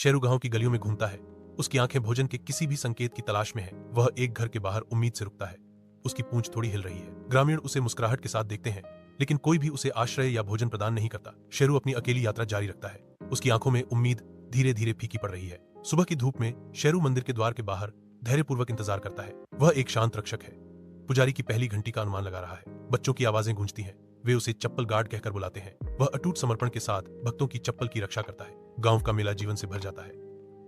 शेरू गांव की गलियों में घूमता है। उसकी आंखें भोजन के किसी भी संकेत की तलाश में है। वह एक घर के बाहर उम्मीद से रुकता है। उसकी पूंछ थोड़ी हिल रही है। ग्रामीण उसे मुस्कुराहट के साथ देखते हैं, लेकिन कोई भी उसे आश्रय या भोजन प्रदान नहीं करता। शेरू अपनी अकेली यात्रा जारी रखता है। उसकी आंखों में उम्मीद धीरे धीरे फीकी पड़ रही है। सुबह की धूप में शेरू मंदिर के द्वार के बाहर धैर्यपूर्वक इंतजार करता है। वह एक शांत रक्षक है। पुजारी की पहली घंटी का अनुमान लगा रहा है। बच्चों की आवाजें गूंजती हैं। वे उसे चप्पल गार्ड कहकर बुलाते हैं। वह अटूट समर्पण के साथ भक्तों की चप्पल की रक्षा करता है। गांव का मेला जीवन से भर जाता है,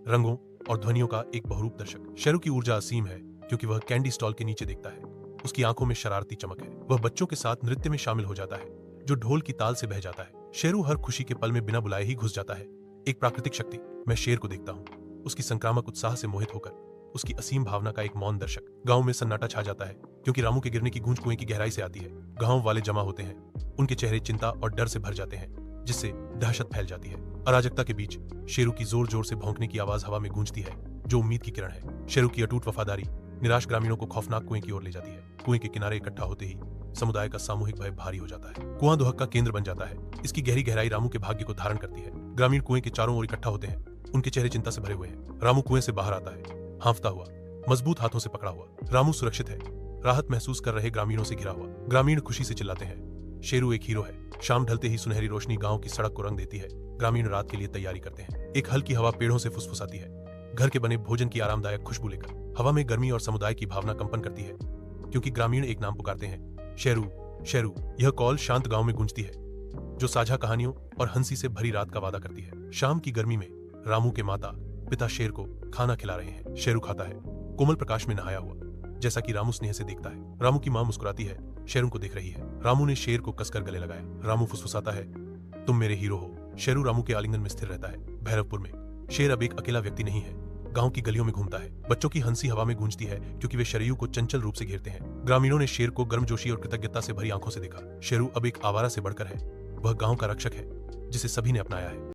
रंगों और ध्वनियों का एक बहुरूप दर्शक। शेरू की ऊर्जा असीम है, क्योंकि वह कैंडी स्टॉल के नीचे देखता है। उसकी आंखों में शरारती चमक है। वह बच्चों के साथ नृत्य में शामिल हो जाता है, जो ढोल की ताल से बह जाता है। शेरू हर खुशी के पल में बिना बुलाए ही घुस जाता है। एक प्राकृतिक शक्ति। मैं शेर को देखता हूँ, उसकी संक्रामक उत्साह से मोहित होकर, उसकी असीम भावना का एक मौन दर्शक। गांव में सन्नाटा छा जाता है, क्योंकि रामू के गिरने की गूंज कुएं की गहराई से आती है। गांव वाले जमा होते हैं। उनके चेहरे चिंता और डर से भर जाते हैं, जिससे दहशत फैल जाती है। अराजकता के बीच शेरू की जोर जोर से भौंकने की आवाज हवा में गूंजती है, जो उम्मीद की किरण है। शेरू की अटूट वफादारी निराश ग्रामीणों को खौफनाक कुएं की ओर ले जाती है। कुएं के किनारे इकट्ठा होते ही समुदाय का सामूहिक भय भारी हो जाता है। कुआं दुहक का केंद्र बन जाता है। इसकी गहरी गहराई रामू के भाग्य को धारण करती है। ग्रामीण कुएं के चारों ओर इकट्ठा होते हैं। उनके चेहरे चिंता से भरे हुए हैं। रामू कुएं से बाहर आता है, हांफता हुआ, मजबूत हाथों से पकड़ा हुआ। रामू सुरक्षित है, राहत महसूस कर रहे ग्रामीणों से घिरा हुआ। ग्रामीण खुशी से चिल्लाते हैं, शेरू एक हीरो है। शाम ढलते ही सुनहरी रोशनी गांव की सड़क को रंग देती है। ग्रामीण रात के लिए तैयारी करते हैं। एक हल्की हवा पेड़ों से फुसफुसाती है, घर के बने भोजन की आरामदायक खुशबू लेकर। हवा में गर्मी और समुदाय की भावना कंपन करती है, क्योंकि ग्रामीण एक नाम पुकारते हैं, शेरू शेरू। यह कॉल शांत गांव में गूंजती है, जो साझा कहानियों और हंसी से भरी रात का वादा करती है। शाम की गर्मी में रामू के माता पिता शेर को खाना खिला रहे हैं। शेरू खाता है, कोमल प्रकाश में नहाया हुआ, जैसा कि रामू स्नेह से देखता है। रामू की मां मुस्कुराती है, शेरू को देख रही है। रामू ने शेर को कसकर गले लगाया। रामू फुसफुसाता है, तुम मेरे हीरो हो। शेरू रामू के आलिंगन में स्थिर रहता है। भैरवपुर में शेर अब एक अकेला व्यक्ति नहीं है। गांव की गलियों में घूमता है। बच्चों की हंसी हवा में गूंजती है, क्योंकि वे शरयू को चंचल रूप से घेरते हैं। ग्रामीणों ने शेर को गर्मजोशी और कृतज्ञता से भरी आंखों से देखा। शेरू अब एक आवारा से बढ़कर है। वह गांव का रक्षक है, जिसे सभी ने अपनाया है।